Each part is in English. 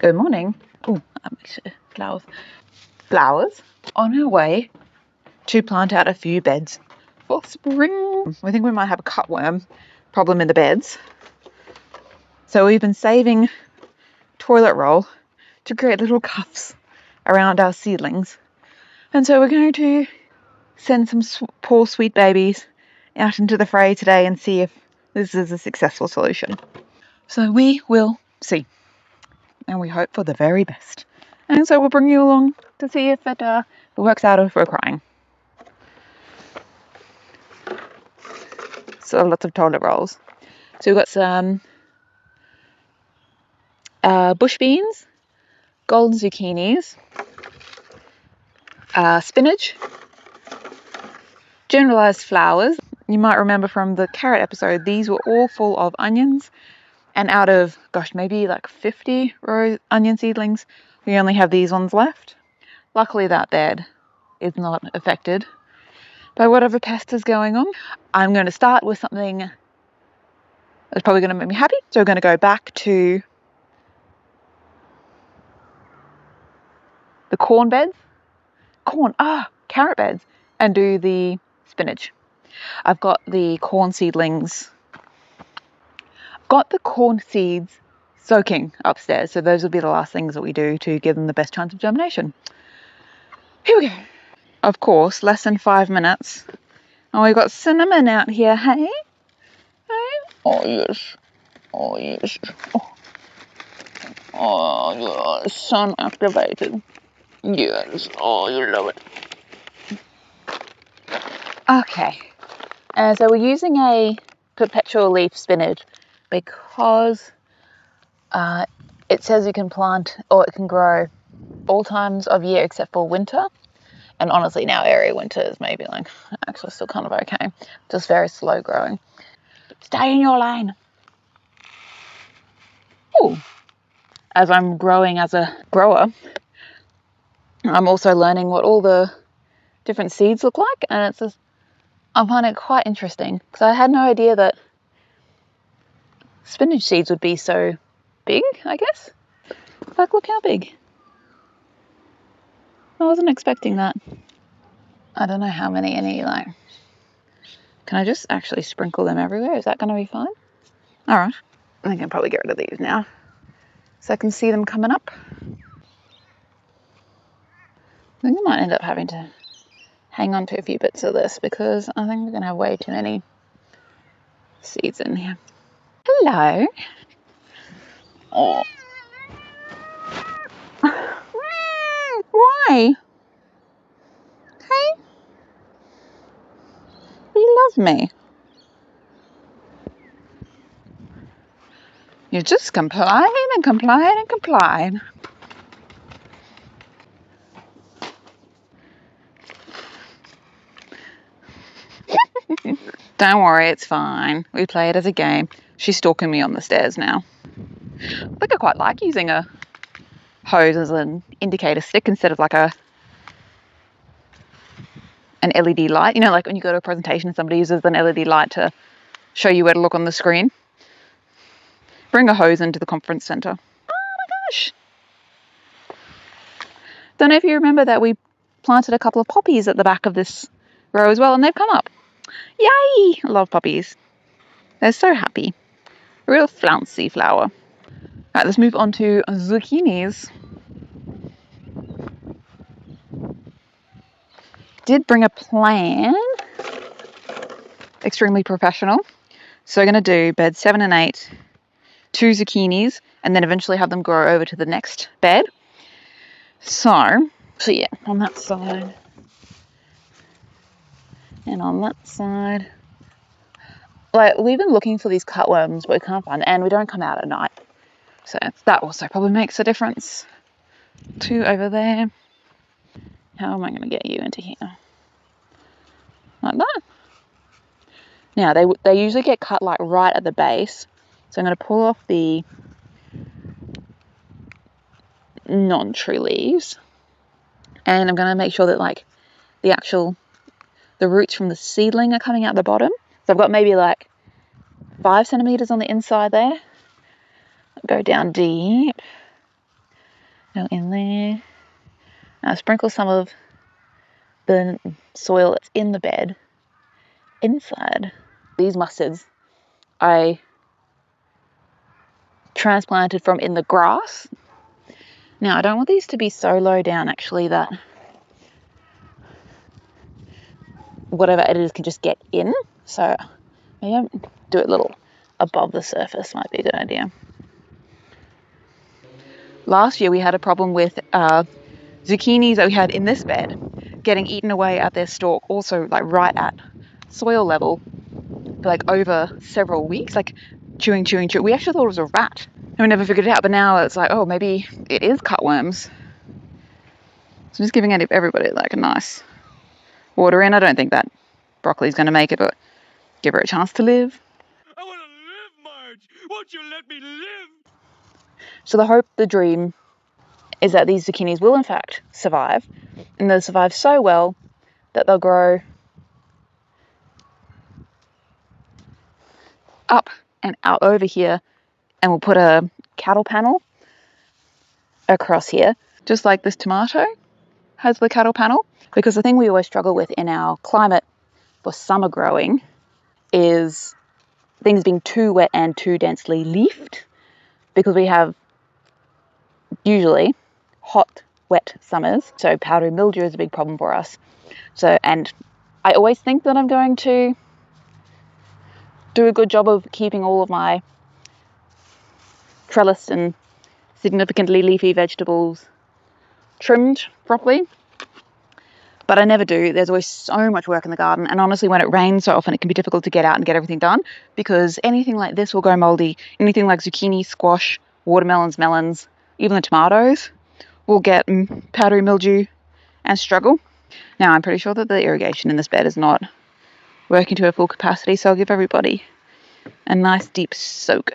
Good morning. Oh, flowers. On our way to plant out a few beds for spring. We think we might have a cutworm problem in the beds. So we've been saving toilet roll to create little cuffs around our seedlings. And so we're going to send some poor sweet babies out into the fray today and see if this is a successful solution. So we will see. And we hope for the very best. And so we'll bring you along to see if it works out or if we're crying. So lots of toilet rolls. So we've got some bush beans, golden zucchinis, spinach, generalized flowers. You might remember from the carrot episode, these were all full of onions. And out of, maybe like 50 onion seedlings, we only have these ones left. Luckily that bed is not affected by whatever pest is going on. I'm going to start with something that's probably going to make me happy. So we're going to go back to the carrot beds, and do the spinach. I've got the corn seedlings, the corn seeds soaking upstairs. So those will be the last things that we do to give them the best chance of germination. Here we go. Of course, less than 5 minutes. And we've got cinnamon out here, hey? Hey? Oh, yes. Oh, yes. Oh, yeah. Sun activated. Yes. Oh, you love it. Okay. So we're using a perpetual leaf spinach because it says you can plant or it can grow all times of year except for winter. And honestly, in our area, winter is maybe actually still kind of okay. Just very slow growing. Stay in your lane. Ooh. As I'm growing as a grower, I'm also learning what all the different seeds look like. And I find it quite interesting because I had no idea that spinach seeds would be so big, I guess. Look how big. I wasn't expecting that. I don't know how many can I just actually sprinkle them everywhere? Is that going to be fine? All right. I think I can probably get rid of these now so I can see them coming up. I think I might end up having to hang on to a few bits of this because I think we're going to have way too many seeds in here. Hello. Oh. Why? Hey? You love me. You just complain and complain and complain. Don't worry, it's fine. We play it as a game. She's stalking me on the stairs now. I think I quite like using a hose as an indicator stick instead of an LED light. You know, like when you go to a presentation, somebody uses an LED light to show you where to look on the screen. Bring a hose into the conference centre. Oh my gosh! Don't know if you remember that we planted a couple of poppies at the back of this row as well, and they've come up. Yay! I love poppies. They're so happy. A real flouncy flower. Right, let's move on to zucchinis. Did bring a plan. Extremely professional. So we're going to do bed 7 and 8, 2 zucchinis, and then eventually have them grow over to the next bed. So yeah, on that side. And on that side. We've been looking for these cutworms, but we can't find them, and we don't come out at night. So that also probably makes a difference. 2 over there. How am I going to get you into here? Like that. Now, they usually get cut right at the base. So I'm going to pull off the non-true leaves. And I'm going to make sure that the roots from the seedling are coming out the bottom. So I've got maybe 5 centimeters on the inside there. Go down deep. Go in there. Now sprinkle some of the soil that's in the bed inside. These mustards I transplanted from in the grass. Now I don't want these to be so low down actually that whatever it is can just get in. So maybe do it a little above the surface might be a good idea. Last year we had a problem with zucchinis that we had in this bed getting eaten away at their stalk, also like right at soil level, like over several weeks, like chewing. We actually thought it was a rat and we never figured it out, but now it's like, oh, maybe it is cutworms. So I'm just giving everybody like a nice water in. I don't think that broccoli's going to make it, but give her a chance to live. I want to live, Marge. Won't you let me live? So the hope, the dream, is that these zucchinis will in fact survive, and they'll survive so well that they'll grow up and out over here, and we'll put a cattle panel across here, just like this tomato has the cattle panel. Because the thing we always struggle with in our climate for summer growing is things being too wet and too densely leafed, because we have usually hot, wet summers. So powdery mildew is a big problem for us. So, and I always think that I'm going to do a good job of keeping all of my trellised and significantly leafy vegetables trimmed properly, but I never do. There's always so much work in the garden, and honestly when it rains so often it can be difficult to get out and get everything done, because anything like this will go moldy. Anything like zucchini, squash, watermelons, melons, even the tomatoes will get powdery mildew and struggle. Now I'm pretty sure that the irrigation in this bed is not working to a full capacity, so I'll give everybody a nice deep soak.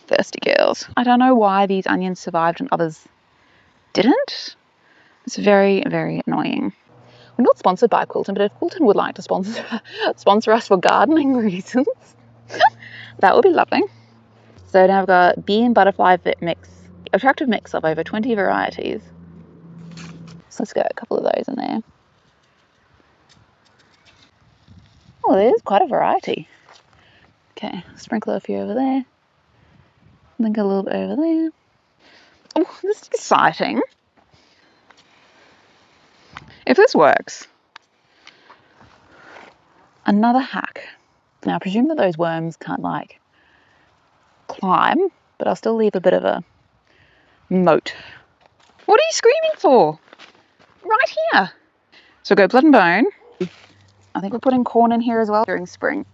Thirsty girls. I don't know why these onions survived and others didn't. It's very, very annoying. We're not sponsored by Quilton, but if Quilton would like to sponsor us for gardening reasons, that would be lovely. So now I've got bee and butterfly mix, attractive mix of over 20 varieties. So let's get a couple of those in there. Oh, there's quite a variety. Okay, sprinkle a few over there. Then go a little bit over there. Oh, this is exciting. If this works, another hack. Now I presume that those worms can't like climb, but I'll still leave a bit of a moat. What are you screaming for? Right here. So go blood and bone. I think we're putting corn in here as well during spring.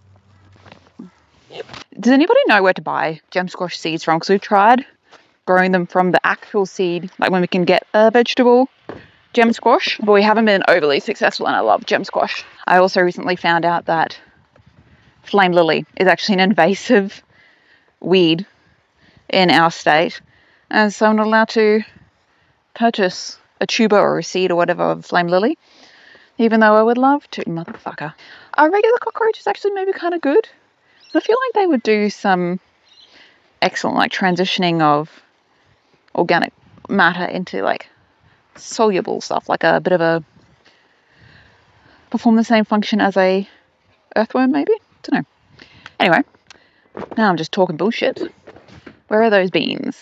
Does anybody know where to buy gem squash seeds from? Because we've tried growing them from the actual seed, like when we can get a vegetable gem squash, but we haven't been overly successful, and I love gem squash. I also recently found out that flame lily is actually an invasive weed in our state, and so I'm not allowed to purchase a tuber or a seed or whatever of flame lily, even though I would love to. Motherfucker. Are regular cockroaches actually maybe kind of good? I feel like they would do some excellent like transitioning of organic matter into like soluble stuff, like a bit of a perform the same function as a earthworm maybe? Don't know. Anyway, now I'm just talking bullshit. Where are those beans?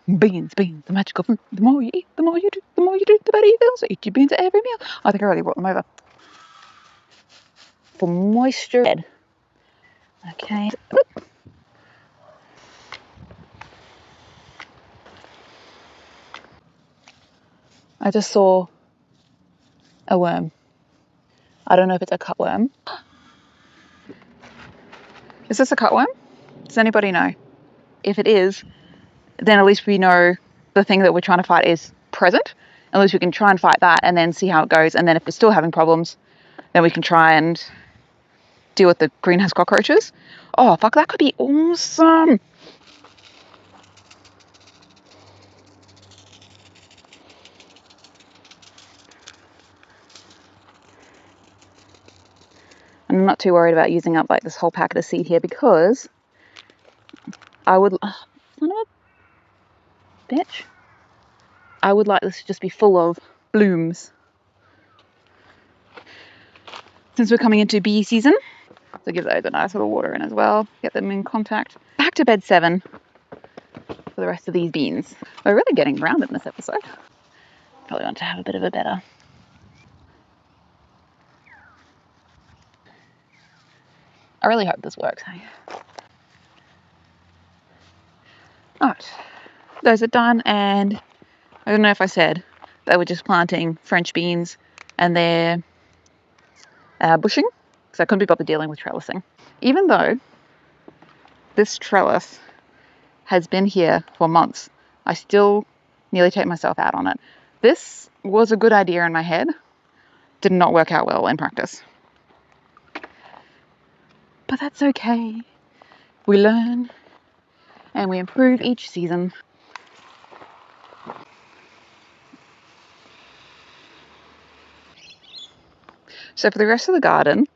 Beans, the magical fruit. The more you eat, the more you do, the better you feel. So eat your beans at every meal. I think I already brought them over. For moisture. Okay. I just saw a worm. I don't know if it's a cutworm. Is this a cutworm? Does anybody know? If it is, then at least we know the thing that we're trying to fight is present. At least we can try and fight that and then see how it goes. And then if we're still having problems, then we can try and deal with the greenhouse cockroaches. Oh, fuck, that could be awesome. I'm not too worried about using up like this whole packet of seed here, because I would... son of a bitch. I would like this to just be full of blooms. Since we're coming into bee season, so give those a nice little water in as well. Get them in contact. Back to bed 7 for the rest of these beans. We're really getting grounded in this episode. Probably want to have a bit of a better. I really hope this works, hey? Alright, those are done, and I don't know if I said they were just planting French beans and they're bushing, because I couldn't be bothered dealing with trellising. Even though this trellis has been here for months, I still nearly take myself out on it. This was a good idea in my head, did not work out well in practice. But that's okay. We learn and we improve each season. So for the rest of the garden,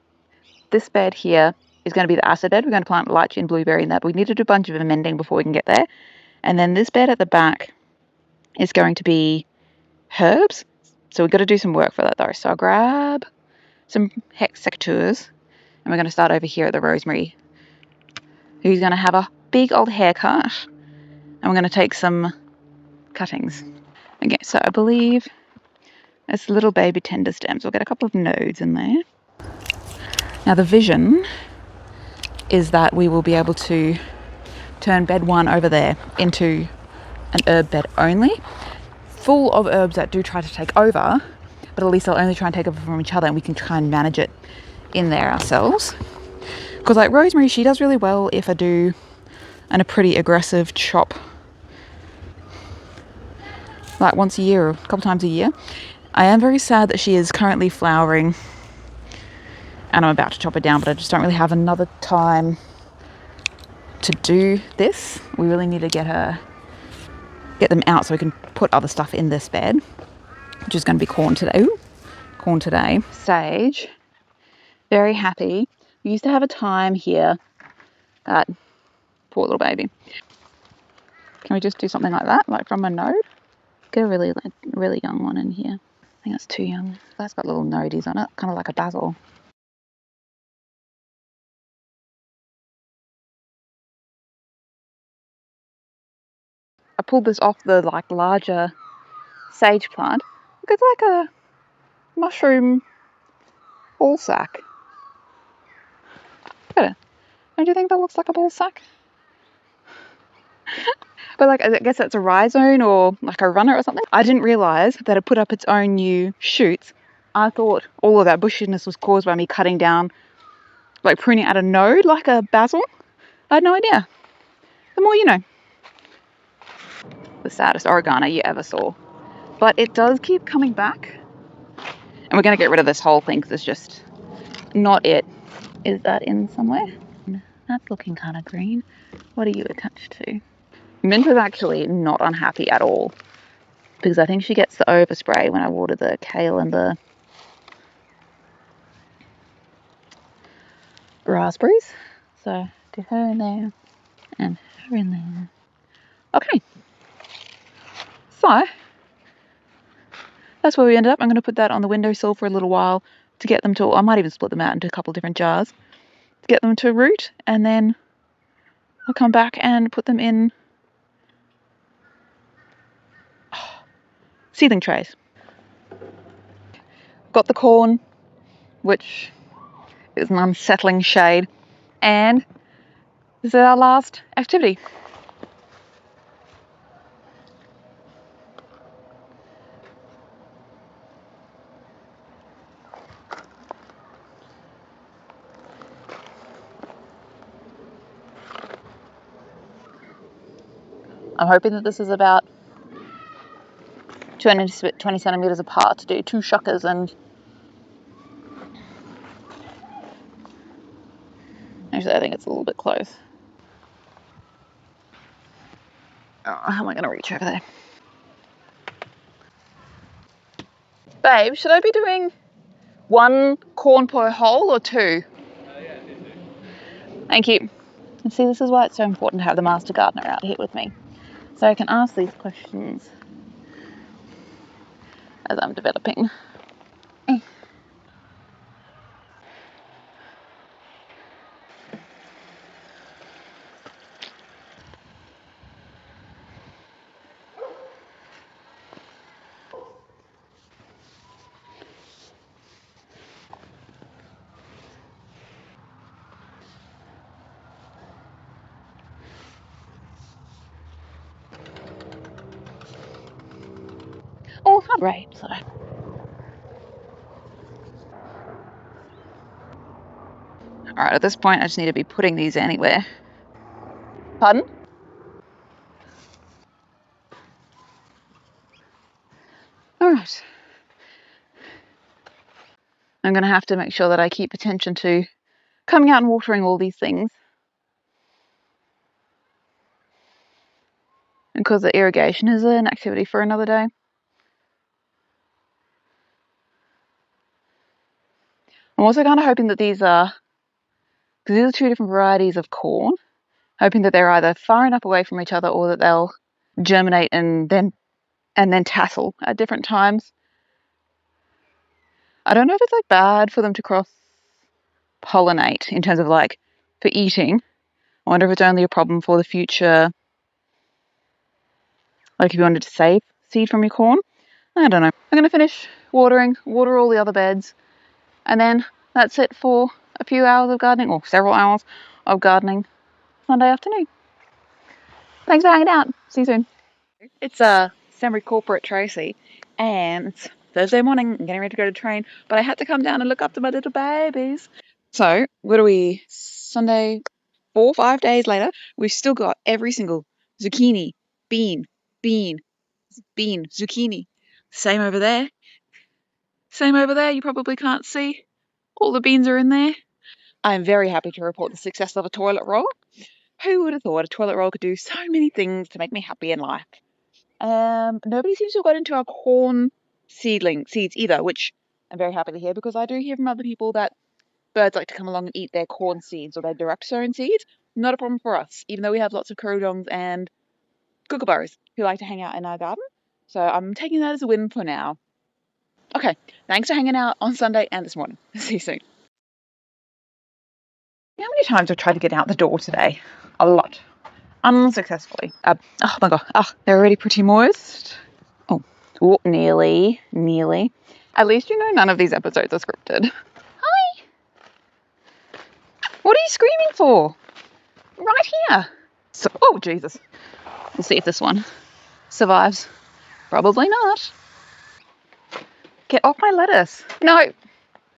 this bed here is going to be the acid bed. We're going to plant lychee and blueberry in that, but we need to do a bunch of amending before we can get there. And then this bed at the back is going to be herbs. So we've got to do some work for that though. So I'll grab some hex secateurs and we're going to start over here at the rosemary, who's going to have a big old haircut. And we're going to take some cuttings. Okay, so I believe it's little baby tender stems. We'll get a couple of nodes in there. Now the vision is that we will be able to turn bed 1 over there into an herb bed only, full of herbs that do try to take over, but at least they'll only try and take over from each other and we can try and manage it in there ourselves. Because like rosemary, she does really well if I do a pretty aggressive chop, like once a year or a couple times a year. I am very sad that she is currently flowering and I'm about to chop her down, but I just don't really have another time to do this. We really need to get them out so we can put other stuff in this bed, which is going to be corn today. Ooh, corn today. Sage, very happy. We used to have a time here. Poor little baby. Can we just do something like that, like from a node? Get a really young one in here. I think that's too young. That's got little nodies on it, kind of like a basil. I pulled this off the larger sage plant. Look, it's like a mushroom ball sack. Look at it. Don't you think that looks like a ball sack? But like, I guess that's a rhizome or like a runner or something. I didn't realise that it put up its own new shoots. I thought all of that bushiness was caused by me cutting down, like pruning out a node like a basil. I had no idea. The more you know. The saddest oregano you ever saw. But it does keep coming back. And we're going to get rid of this whole thing because it's just not it. Is that in somewhere? That's looking kind of green. What are you attached to? Mint is actually not unhappy at all because I think she gets the overspray when I water the kale and the raspberries. So do her in there and her in there. Okay. So that's where we ended up. I'm going to put that on the windowsill for a little while to get them to, I might even split them out into a couple of different jars to get them to root, and then I'll come back and put them in seedling trays. Got the corn, which is an unsettling shade, and this is our last activity. I'm hoping that this is about 20 centimetres apart to do 2 shuckers, and actually I think it's a little bit close. Oh, how am I going to reach over there? Babe, should I be doing 1 corn per hole or 2? Yeah, do 2. Thank you. And see, this is why it's so important to have the master gardener out here with me, so I can ask these questions as I'm developing. Eh. Oh, I'm great. So. Alright, at this point I just need to be putting these anywhere. Pardon? Alright. I'm going to have to make sure that I keep attention to coming out and watering all these things. Because the irrigation is an activity for another day. I'm also kind of hoping that these are, because these are two different varieties of corn, hoping that they're either far enough away from each other or that they'll germinate and then tassel at different times. I don't know if it's like bad for them to cross pollinate in terms of like for eating. I wonder if it's only a problem for the future, like if you wanted to save seed from your corn. I don't know. I'm going to finish water all the other beds, and then that's it for a few hours of gardening, or several hours of gardening Sunday afternoon. Thanks for hanging out. See you soon. It's semi-corporate Tracy, and it's Thursday morning. I'm getting ready to go to train, but I had to come down and look after my little babies. So, what are we? Sunday, 5 days later, we've still got every single zucchini, bean, zucchini. Same over there. Same over there. You probably can't see. All the beans are in there. I'm very happy to report the success of a toilet roll. Who would have thought a toilet roll could do so many things to make me happy in life? Nobody seems to have got into our corn seeds either, which I'm very happy to hear, because I do hear from other people that birds like to come along and eat their corn seeds or their direct sown seeds. Not a problem for us, even though we have lots of crows and kookaburras who like to hang out in our garden. So I'm taking that as a win for now. Okay, thanks for hanging out on Sunday and this morning. See you soon. How many times I've tried to get out the door today? A lot. Unsuccessfully. Oh my god. Oh, they're already pretty moist. Oh, nearly. At least you know none of these episodes are scripted. Hi! What are you screaming for? Right here. So, oh, Jesus. We'll see if this one survives. Probably not. Get off my lettuce. No,